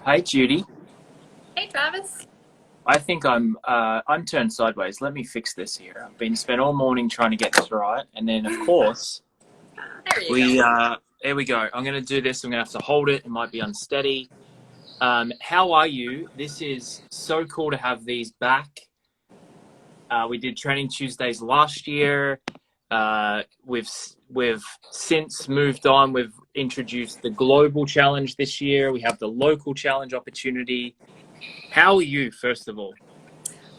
Hi, Judy. Hey, Travis. I think I'm turned sideways. Let me fix this here. I've been spent all morning trying to get this right, and then of course There you we go. there we go. I'm going to do this. I'm going to have to hold it. It might be unsteady. How are you? This is so cool to have these back. We did Training Tuesdays last year. We've since moved on. We've introduced the global challenge this year. We have the local challenge opportunity. How are you, first of all?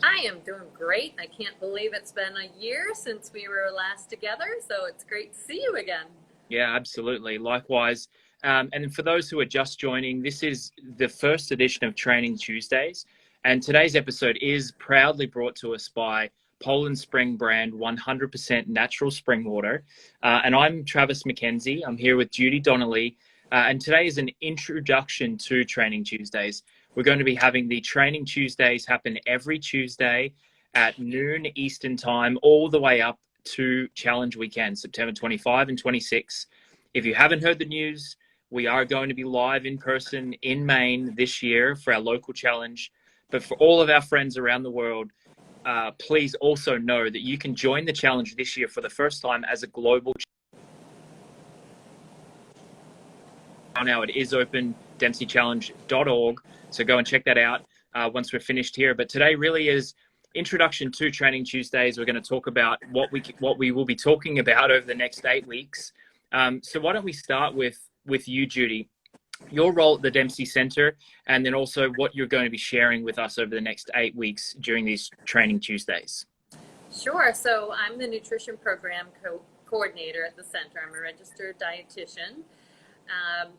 I am doing great. I can't believe it's been a year since we were last together, so it's great to see you again. Yeah, absolutely. Likewise. And for those who are just joining, this is the first edition of Training Tuesdays. And today's episode is proudly brought to us by Poland Spring brand 100% natural spring water. And I'm Travis McKenzie. I'm here with Judy Donnelly. And today is an introduction to Training Tuesdays. We're going to be having the Training Tuesdays happen every Tuesday at noon Eastern time, all the way up to Challenge Weekend, September 25 and 26. If you haven't heard the news, we are going to be live in person in Maine this year for our local challenge. But for all of our friends around the world, please also know that you can join the challenge this year for the first time as a global challenge. Now it is open, dempseychallenge.org. So go and check that out once we're finished here. But today really is introduction to Training Tuesdays. We're going to talk about what we will be talking about over the next 8 weeks. So why don't we start with you, Judy? Your role at the Dempsey Center, and then also what you're going to be sharing with us over the next 8 weeks during these Training Tuesdays. Sure. So I'm the nutrition program coordinator at the center. I'm a registered dietitian.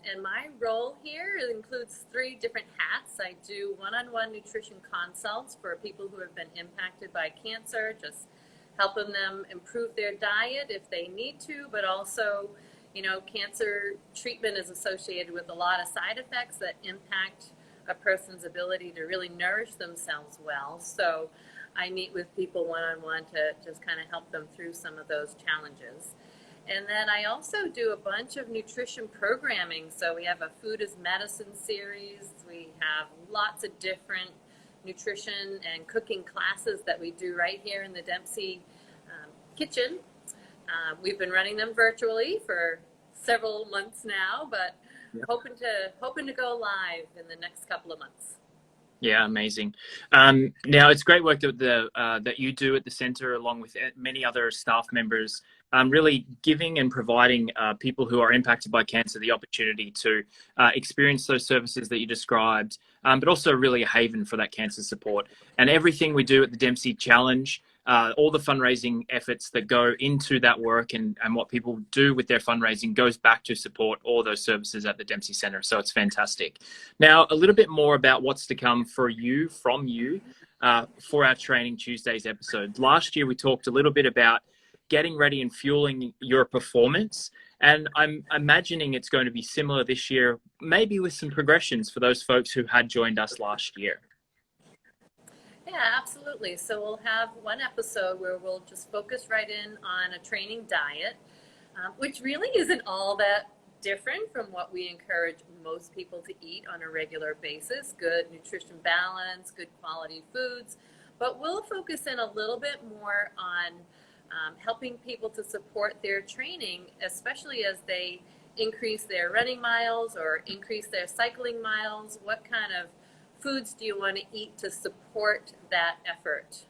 And my role here includes 3 different hats. I do one-on-one nutrition consults for people who have been impacted by cancer, just helping them improve their diet if they need to, but also, cancer treatment is associated with a lot of side effects that impact a person's ability to really nourish themselves well. So I meet with people one-on-one to just kind of help them through some of those challenges. And then I also do a bunch of nutrition programming. So we have a Food is Medicine series. We have lots of different nutrition and cooking classes that we do right here in the Dempsey kitchen. We've been running them virtually for several months now, but Yep. hoping to go live in the next couple of months. Yeah, amazing. Now, it's great work that you do at the center, along with many other staff members, really giving and providing people who are impacted by cancer the opportunity to experience those services that you described, but also really a haven for that cancer support. And everything we do at the Dempsey Challenge, all the fundraising efforts that go into that work and what people do with their fundraising goes back to support all those services at the Dempsey Center. So it's fantastic. Now, a little bit more about what's to come for you, for our Training Tuesdays episode. Last year, we talked a little bit about getting ready and fueling your performance. And I'm imagining it's going to be similar this year, maybe with some progressions for those folks who had joined us last year. Yeah, absolutely. So we'll have one episode where we'll just focus right in on a training diet, which really isn't all that different from what we encourage most people to eat on a regular basis. Good nutrition balance, good quality foods. But we'll focus in a little bit more on helping people to support their training, especially as they increase their running miles or increase their cycling miles. What kind of foods do you want to eat to support that effort?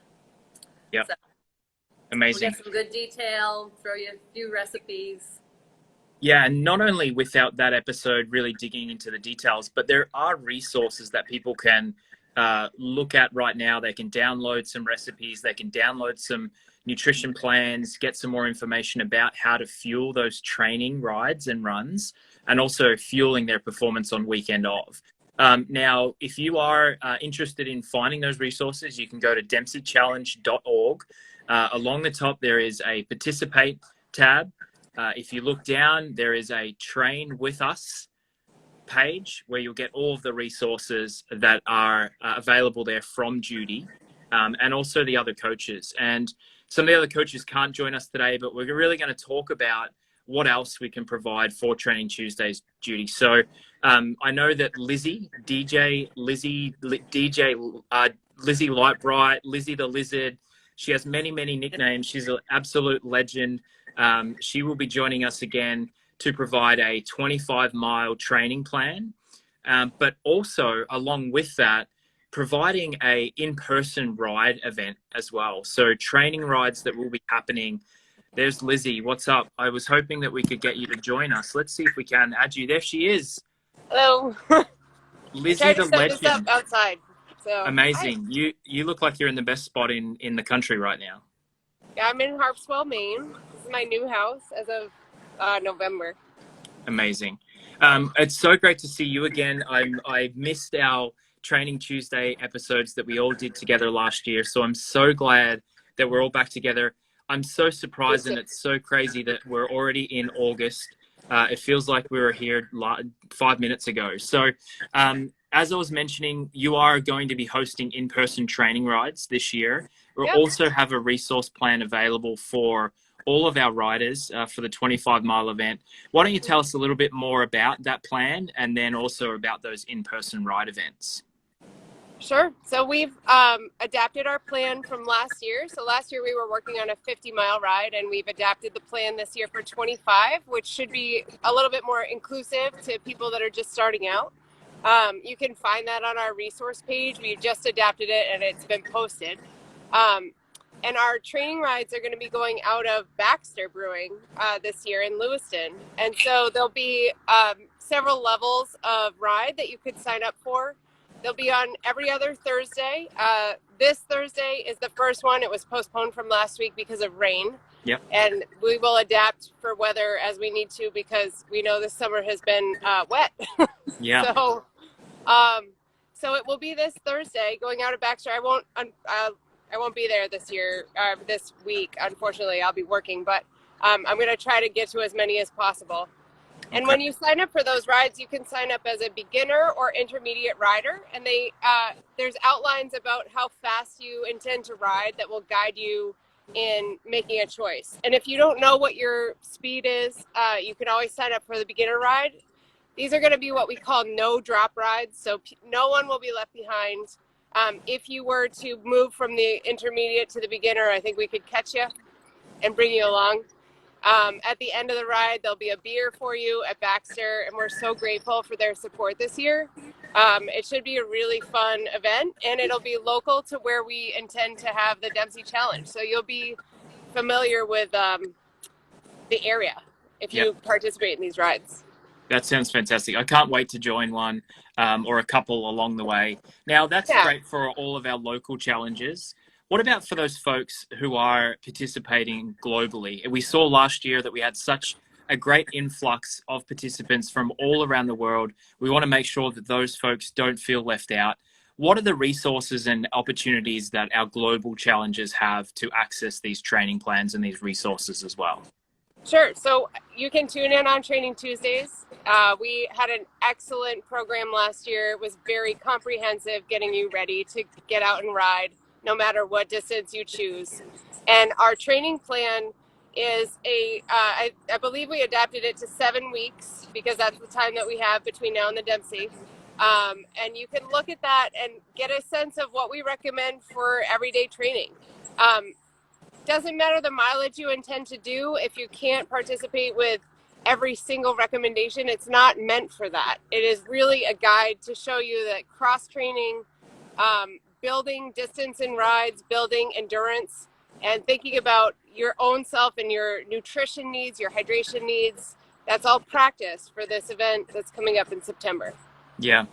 Yeah, So we'll amazing. get some good detail, throw you a few recipes. Yeah, and not only without that episode really digging into the details, but there are resources that people can look at right now. They can download some recipes, they can download some nutrition plans, get some more information about how to fuel those training rides and runs, and also fueling their performance on weekend of. Now, if you are interested in finding those resources, you can go to dempseychallenge.org. Along the top, there is a participate tab. If you look down, there is a Train With Us page where you'll get all of the resources that are available there from Judy and also the other coaches. And some of the other coaches can't join us today, but we're really going to talk about what else we can provide for Training Tuesdays, Judy. So I know that Lizzie, DJ Lizzie Lightbright, Lizzie the Lizard, she has many, many nicknames. She's an absolute legend. She will be joining us again to provide a 25-mile training plan, but also along with that, providing a in-person ride event as well. So training rides that will be happening. There's Lizzie. What's up? I was hoping that we could get you to join us. Let's see if we can add you. There she is. Hello. Lizzie the set this up legend. outside. So Amazing. Hi. You look like you're in the best spot in the country right now. Yeah, I'm in Harpswell, Maine. This is my new house as of November. Amazing. It's so great to see you again. I missed our Training Tuesday episodes that we all did together last year. So I'm so glad that we're all back together. I'm so surprised, and it's so crazy that we're already in August. It feels like we were here 5 minutes ago. So as I was mentioning, you are going to be hosting in-person training rides this year. We'll also have a resource plan available for all of our riders for the 25-mile event. Why don't you tell us a little bit more about that plan, and then also about those in-person ride events? Sure. So we've adapted our plan from last year. So last year we were working on a 50-mile ride, and we've adapted the plan this year for 25, which should be a little bit more inclusive to people that are just starting out. You can find that on our resource page. We just adapted it, and it's been posted. And our training rides are going to be going out of Baxter Brewing this year in Lewiston. And so there'll be several levels of ride that you could sign up for. They'll be on every other Thursday. This Thursday is the first one. It was postponed from last week because of rain. Yep. And we will adapt for weather as we need to, because we know this summer has been wet. Yeah. So it will be this Thursday going out of Baxter. I won't be there this year, this week. Unfortunately, I'll be working, but I'm going to try to get to as many as possible. And when you sign up for those rides, you can sign up as a beginner or intermediate rider. And there's outlines about how fast you intend to ride that will guide you in making a choice. And if you don't know what your speed is, you can always sign up for the beginner ride. These are going to be what we call no drop rides. So no one will be left behind. If you were to move from the intermediate to the beginner, I think we could catch you and bring you along. At the end of the ride, there'll be a beer for you at Baxter, and we're so grateful for their support this year. It should be a really fun event, and it'll be local to where we intend to have the Dempsey Challenge. So you'll be familiar with the area if you participate in these rides. That sounds fantastic. I can't wait to join one or a couple along the way. Now, that's great for all of our local challenges. What about for those folks who are participating globally? We saw last year that we had such a great influx of participants from all around the world. We want to make sure that those folks don't feel left out. What are the resources and opportunities that our global challenges have to access these training plans and these resources as well? Sure. So you can tune in on Training Tuesdays. We had an excellent program last year. It was very comprehensive, getting you ready to get out and ride, no matter what distance you choose. And our training plan is I believe we adapted it to 7 weeks, because that's the time that we have between now and the Dempsey. And you can look at that and get a sense of what we recommend for everyday training. Doesn't matter the mileage you intend to do. If you can't participate with every single recommendation, it's not meant for that. It is really a guide to show you that cross training, building distance in rides, building endurance, and thinking about your own self and your nutrition needs, your hydration needs. That's all practice for this event that's coming up in September. Yeah,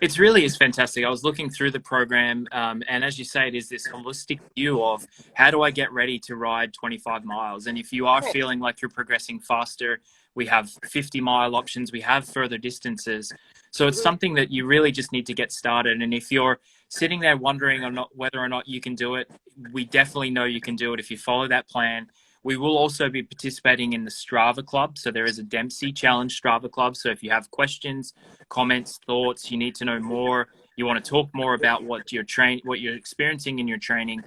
it really is fantastic. I was looking through the program, and as you say, it is this holistic view of how do I get ready to ride 25 miles? And if you are feeling like you're progressing faster, we have 50-mile options, we have further distances. So it's something that you really just need to get started. And if you're sitting there wondering whether or not you can do it, we definitely know you can do it if you follow that plan. We will also be participating in the Strava Club. So there is a Dempsey Challenge Strava Club. So if you have questions, comments, thoughts, you need to know more, you want to talk more about what you're experiencing in your training,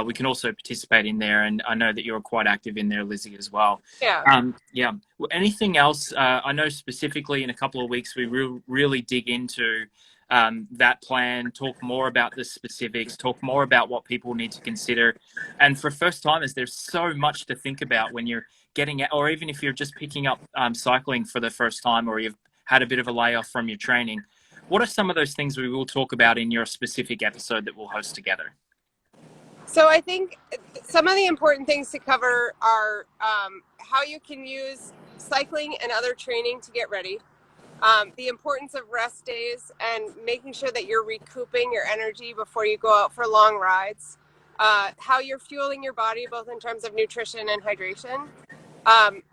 we can also participate in there. And I know that you're quite active in there, Lizzie, as well. Yeah. Yeah. Anything else? I know specifically in a couple of weeks, we really dig into that plan, talk more about the specifics, talk more about what people need to consider. And for first timers, there's so much to think about when you're getting it, or even if you're just picking up cycling for the first time, or you've had a bit of a layoff from your training. What are some of those things we will talk about in your specific episode that we'll host together? So I think some of the important things to cover are how you can use cycling and other training to get ready, the importance of rest days and making sure that you're recouping your energy before you go out for long rides, how you're fueling your body both in terms of nutrition and hydration,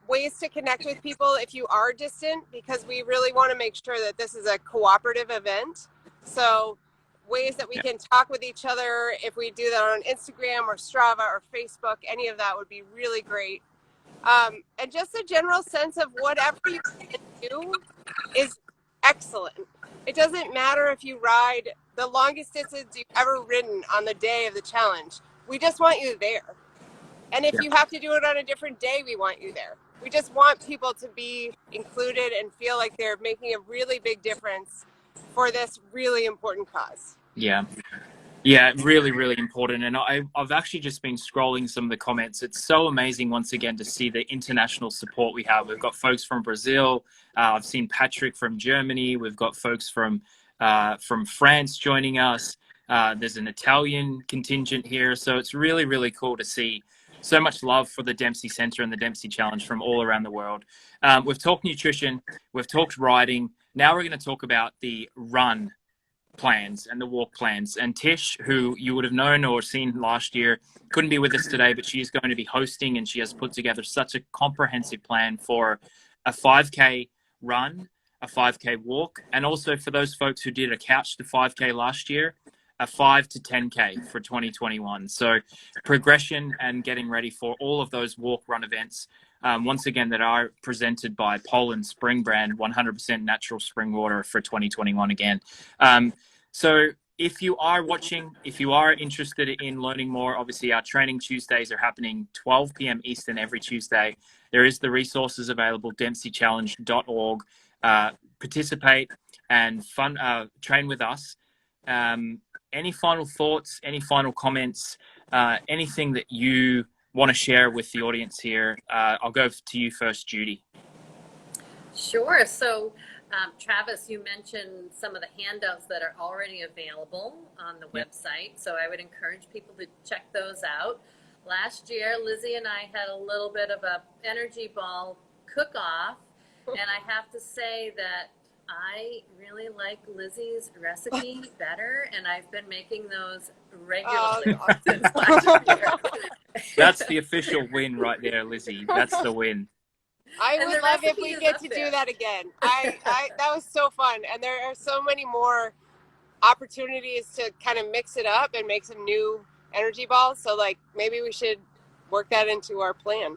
ways to connect with people if you are distant, because we really want to make sure that this is a cooperative event. So ways that we can talk with each other, if we do that on Instagram or Strava or Facebook, any of that would be really great. And just a general sense of whatever you can do is excellent. It doesn't matter if you ride the longest distance you've ever ridden on the day of the challenge. We just want you there. And if you have to do it on a different day, we want you there. We just want people to be included and feel like they're making a really big difference for this really important cause. Yeah. Yeah, really, really important. And I've actually just been scrolling some of the comments. It's so amazing, once again, to see the international support we have. We've got folks from Brazil. I've seen Patrick from Germany. We've got folks from France joining us. There's an Italian contingent here. So it's really, really cool to see so much love for the Dempsey Center and the Dempsey Challenge from all around the world. We've talked nutrition. We've talked riding. Now we're going to talk about the run plans and the walk plans. And Tish, who you would have known or seen last year, couldn't be with us today, but she is going to be hosting, and she has put together such a comprehensive plan for a 5K run, a 5K walk, and also for those folks who did a couch to 5K last year, a 5 to 10K for 2021. So progression and getting ready for all of those walk run events, once again, that are presented by Poland Spring Brand, 100% natural spring water for 2021 again. So if you are watching, if you are interested in learning more, obviously our training Tuesdays are happening 12 p.m. Eastern every Tuesday. There is the resources available, dempseychallenge.org. Participate and train with us. Any final thoughts, any final comments, anything that you want to share with the audience here? I'll go to you first, Judy. Sure. So, Travis, you mentioned some of the handouts that are already available on the website. So I would encourage people to check those out. Last year, Lizzie and I had a little bit of a energy ball cook-off, and I have to say that I really like Lizzie's recipe better, and I've been making those regularly since last year. That's the official win right there, Lizzie. That's the win. I would love if we get to do that again. That was so fun, and there are so many more opportunities to kind of mix it up and make some new energy balls. So, like, maybe we should work that into our plan.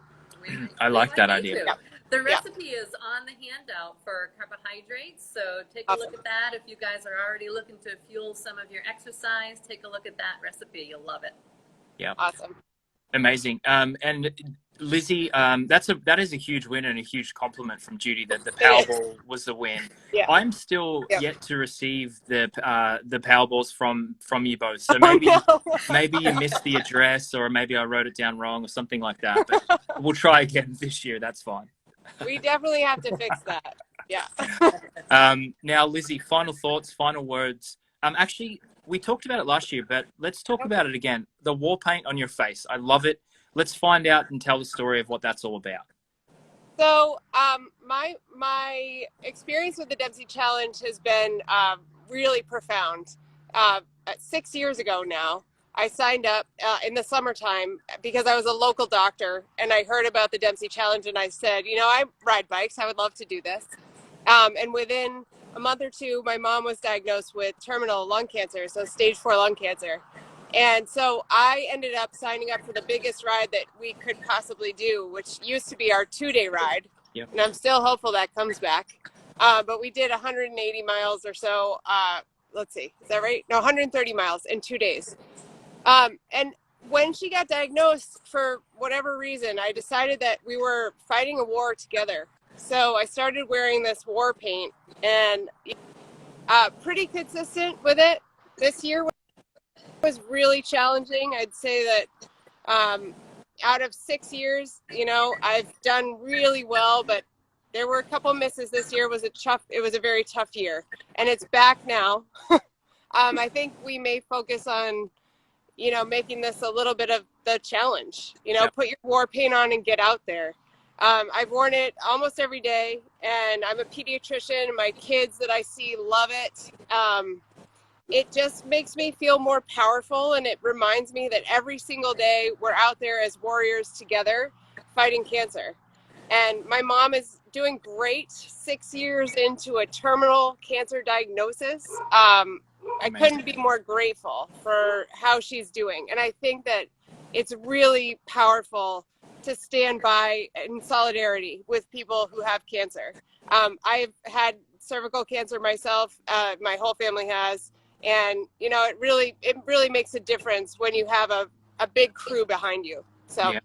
I like that idea. Yeah. The recipe is on the handout for carbohydrates, so take a look at that. If you guys are already looking to fuel some of your exercise, take a look at that recipe. You'll love it. Yeah. Awesome. Amazing. And Lizzie, that is a huge win and a huge compliment from Judy that the Powerball was the win. Yeah. I'm still yet to receive the Powerballs from you both. So maybe you missed the address, or maybe I wrote it down wrong or something like that. But we'll try again this year. That's fine. We definitely have to fix that. Yeah. Now, Lizzie, final thoughts, final words. Actually, we talked about it last year, but let's talk about it again. The war paint on your face. I love it. Let's find out and tell the story of what that's all about. So my experience with the Dempsey Challenge has been really profound. 6 years ago now, I signed up in the summertime because I was a local doctor, and I heard about the Dempsey Challenge, and I said, I ride bikes. I would love to do this. And within a month or two, my mom was diagnosed with terminal lung cancer, so stage 4 lung cancer. And so I ended up signing up for the biggest ride that we could possibly do, which used to be our 2-day ride. Yep. And I'm still hopeful that comes back. But we did 180 miles or so. Let's see, is that right? No, 130 miles in 2 days. And when she got diagnosed, for whatever reason, I decided that we were fighting a war together. So I started wearing this war paint, and pretty consistent with it. This year was really challenging. I'd say that out of 6 years, I've done really well, but there were a couple misses this year. It was a very tough year, and it's back now. I think we may focus on, making this a little bit of the challenge. Put your war paint on and get out there. I've worn it almost every day, and I'm a pediatrician. My kids that I see love it. It just makes me feel more powerful, and it reminds me that every single day we're out there as warriors together fighting cancer. And my mom is doing great, 6 years into a terminal cancer diagnosis. I couldn't be more grateful for how she's doing. And I think that it's really powerful to stand by in solidarity with people who have cancer. I've had cervical cancer myself. My whole family has. And, it really makes a difference when you have a big crew behind you. So yeah.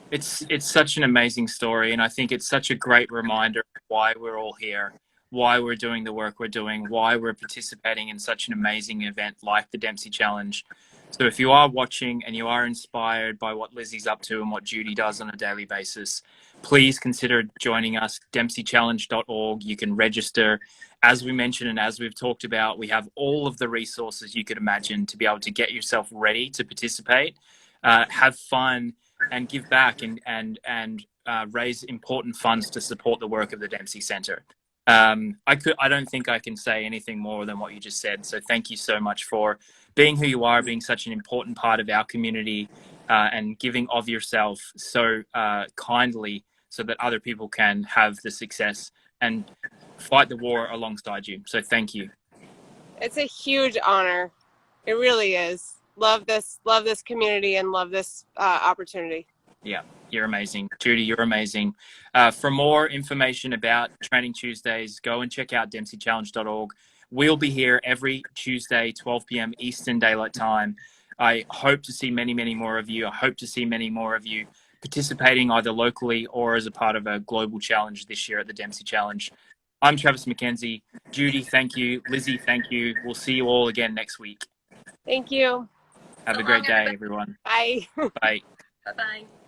It's such an amazing story, and I think it's such a great reminder of why we're all here, why we're doing the work we're doing, why we're participating in such an amazing event like the Dempsey Challenge. So if you are watching and you are inspired by what Lizzie's up to and what Judy does on a daily basis, please consider joining us, dempseychallenge.org. You can register. As we mentioned and as we've talked about, we have all of the resources you could imagine to be able to get yourself ready to participate, have fun, and give back and raise important funds to support the work of the Dempsey Center. I don't think I can say anything more than what you just said. So thank you so much for being who you are, being such an important part of our community, and giving of yourself so kindly so that other people can have the success and fight the war alongside you. So thank you. It's a huge honor. It really is. Love this community and love this opportunity. Yeah, you're amazing. Judy, you're amazing. For more information about Training Tuesdays, go and check out dempseychallenge.org. We'll be here every Tuesday, 12 p.m. Eastern Daylight Time. I hope to see many, many more of you. I hope to see many more of you participating either locally or as a part of a global challenge this year at the Dempsey Challenge. I'm Travis McKenzie. Judy, thank you. Lizzie, thank you. We'll see you all again next week. Thank you. Have a great day, everyone. Bye. Bye. Bye-bye.